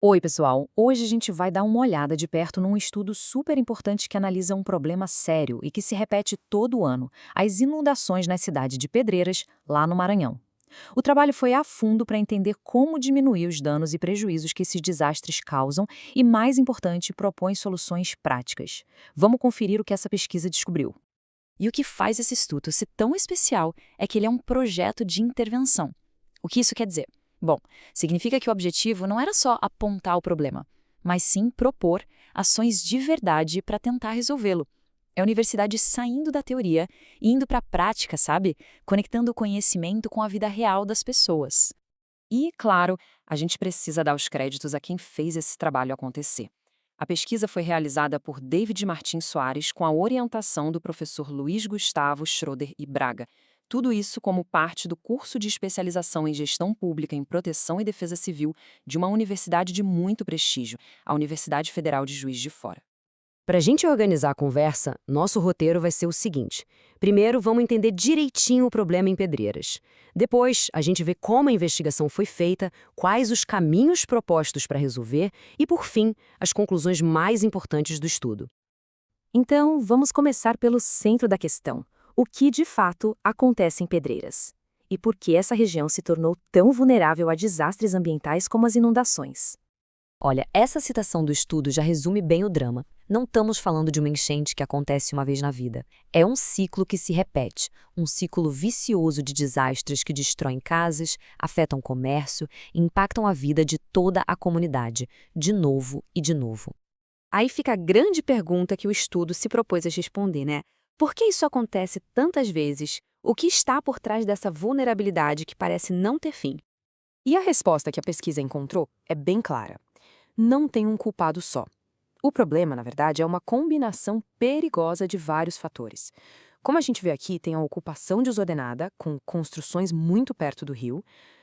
Oi, pessoal! Hoje a gente vai dar uma olhada de perto num estudo super importante que analisa um problema sério e que se repete todo ano: as inundações na cidade de Pedreiras, lá no Maranhão. O trabalho foi a fundo para entender como diminuir os danos e prejuízos que esses desastres causam e, mais importante, propõe soluções práticas. Vamos conferir o que essa pesquisa descobriu. E o que faz esse estudo ser tão especial é que ele é um projeto de intervenção. O que isso quer dizer? Bom, significa que o objetivo não era só apontar o problema, mas sim propor ações de verdade para tentar resolvê-lo. É a universidade saindo da teoria e indo para a prática, sabe? Conectando o conhecimento com a vida real das pessoas. E, claro, a gente precisa dar os créditos a quem fez esse trabalho acontecer. A pesquisa foi realizada por David Martins Soares com a orientação do professor Luiz Gustavo Schroeder e Braga. Tudo isso como parte do curso de especialização em gestão pública em proteção e defesa civil de uma universidade de muito prestígio, a Universidade Federal de Juiz de Fora. Para a gente organizar a conversa, nosso roteiro vai ser o seguinte. Primeiro, vamos entender direitinho o problema em Pedreiras. Depois, a gente vê como a investigação foi feita, quais os caminhos propostos para resolver e, por fim, as conclusões mais importantes do estudo. Então, vamos começar pelo centro da questão. O que, de fato, acontece em Pedreiras? E por que essa região se tornou tão vulnerável a desastres ambientais como as inundações? Olha, essa citação do estudo já resume bem o drama. Não estamos falando de uma enchente que acontece uma vez na vida. É um ciclo que se repete, um ciclo vicioso de desastres que destroem casas, afetam o comércio e impactam a vida de toda a comunidade, de novo e de novo. Aí fica a grande pergunta que o estudo se propôs a responder, né? Por que isso acontece tantas vezes? O que está por trás dessa vulnerabilidade que parece não ter fim? E a resposta que a pesquisa encontrou é bem clara. Não tem um culpado só. O problema, na verdade, é uma combinação perigosa de vários fatores. Como a gente vê aqui, tem a ocupação desordenada, com construções muito perto do rio,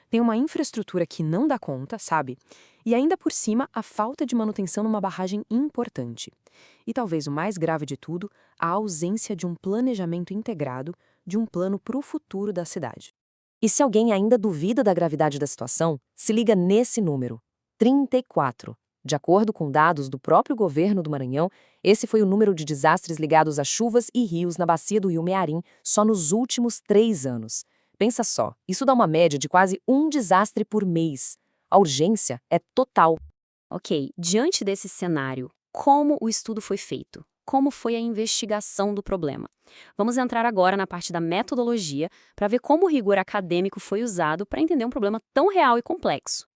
tem uma infraestrutura que não dá conta, sabe? E ainda por cima, a falta de manutenção numa barragem importante. E talvez o mais grave de tudo, a ausência de um planejamento integrado, de um plano para o futuro da cidade. E se alguém ainda duvida da gravidade da situação, se liga nesse número: 34. De acordo com dados do próprio governo do Maranhão, esse foi o número de desastres ligados a chuvas e rios na bacia do Rio Mearim só nos últimos 3 anos. Pensa só, isso dá uma média de quase um desastre por mês. A urgência é total. Ok, diante desse cenário, como o estudo foi feito? Como foi a investigação do problema? Vamos entrar agora na parte da metodologia para ver como o rigor acadêmico foi usado para entender um problema tão real e complexo.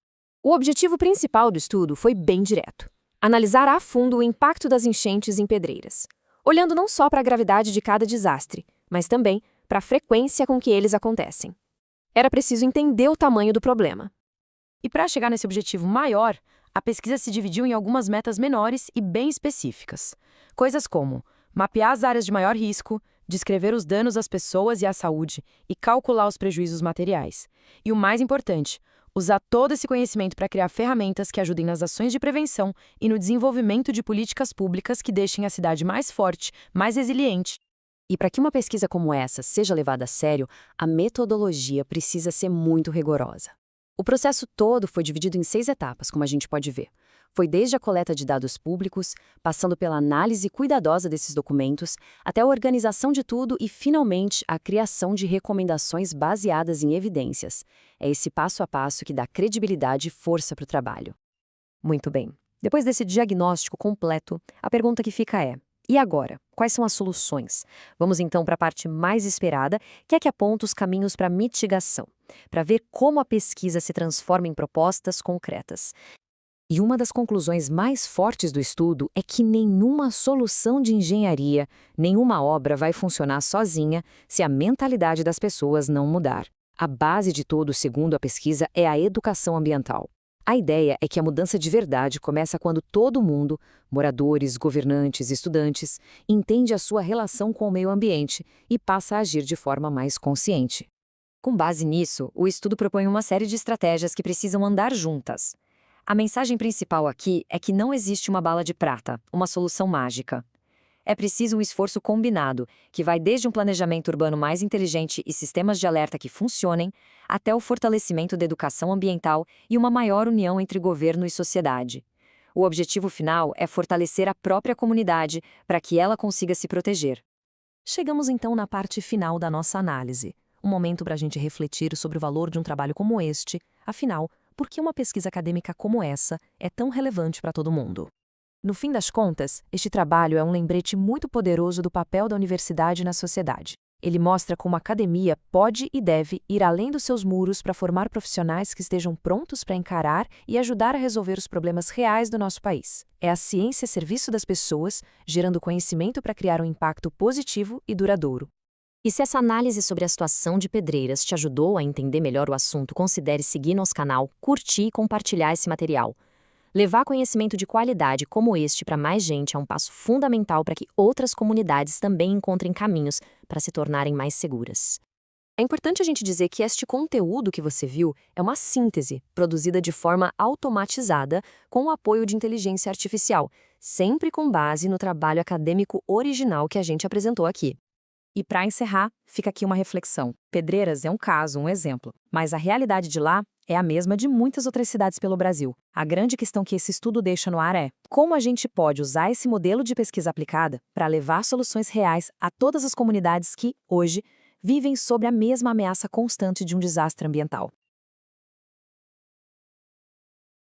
O objetivo principal do estudo foi bem direto: analisar a fundo o impacto das enchentes em Pedreiras, olhando não só para a gravidade de cada desastre, mas também para a frequência com que eles acontecem. Era preciso entender o tamanho do problema. E para chegar nesse objetivo maior, a pesquisa se dividiu em algumas metas menores e bem específicas. Coisas como mapear as áreas de maior risco, descrever os danos às pessoas e à saúde e calcular os prejuízos materiais. E o mais importante, usar todo esse conhecimento para criar ferramentas que ajudem nas ações de prevenção e no desenvolvimento de políticas públicas que deixem a cidade mais forte, mais resiliente. E para que uma pesquisa como essa seja levada a sério, a metodologia precisa ser muito rigorosa. O processo todo foi dividido em 6 etapas, como a gente pode ver. Foi desde a coleta de dados públicos, passando pela análise cuidadosa desses documentos, até a organização de tudo e, finalmente, a criação de recomendações baseadas em evidências. É esse passo a passo que dá credibilidade e força para o trabalho. Muito bem. Depois desse diagnóstico completo, a pergunta que fica é: e agora? Quais são as soluções? Vamos então para a parte mais esperada, que é que aponta os caminhos para mitigação, para ver como a pesquisa se transforma em propostas concretas. E uma das conclusões mais fortes do estudo é que nenhuma solução de engenharia, nenhuma obra vai funcionar sozinha se a mentalidade das pessoas não mudar. A base de tudo, segundo a pesquisa, é a educação ambiental. A ideia é que a mudança de verdade começa quando todo mundo, moradores, governantes, estudantes, entende a sua relação com o meio ambiente e passa a agir de forma mais consciente. Com base nisso, o estudo propõe uma série de estratégias que precisam andar juntas. A mensagem principal aqui é que não existe uma bala de prata, uma solução mágica. É preciso um esforço combinado, que vai desde um planejamento urbano mais inteligente e sistemas de alerta que funcionem, até o fortalecimento da educação ambiental e uma maior união entre governo e sociedade. O objetivo final é fortalecer a própria comunidade para que ela consiga se proteger. Chegamos então na parte final da nossa análise. Um momento para a gente refletir sobre o valor de um trabalho como este. Afinal, por que uma pesquisa acadêmica como essa é tão relevante para todo mundo? No fim das contas, este trabalho é um lembrete muito poderoso do papel da universidade na sociedade. Ele mostra como a academia pode e deve ir além dos seus muros para formar profissionais que estejam prontos para encarar e ajudar a resolver os problemas reais do nosso país. É a ciência a serviço das pessoas, gerando conhecimento para criar um impacto positivo e duradouro. E se essa análise sobre a situação de Pedreiras te ajudou a entender melhor o assunto, considere seguir nosso canal, curtir e compartilhar esse material. Levar conhecimento de qualidade como este para mais gente é um passo fundamental para que outras comunidades também encontrem caminhos para se tornarem mais seguras. É importante a gente dizer que este conteúdo que você viu é uma síntese produzida de forma automatizada com o apoio de inteligência artificial, sempre com base no trabalho acadêmico original que a gente apresentou aqui. E para encerrar, fica aqui uma reflexão. Pedreiras é um caso, um exemplo, mas a realidade de lá é a mesma de muitas outras cidades pelo Brasil. A grande questão que esse estudo deixa no ar é como a gente pode usar esse modelo de pesquisa aplicada para levar soluções reais a todas as comunidades que, hoje, vivem sob a mesma ameaça constante de um desastre ambiental.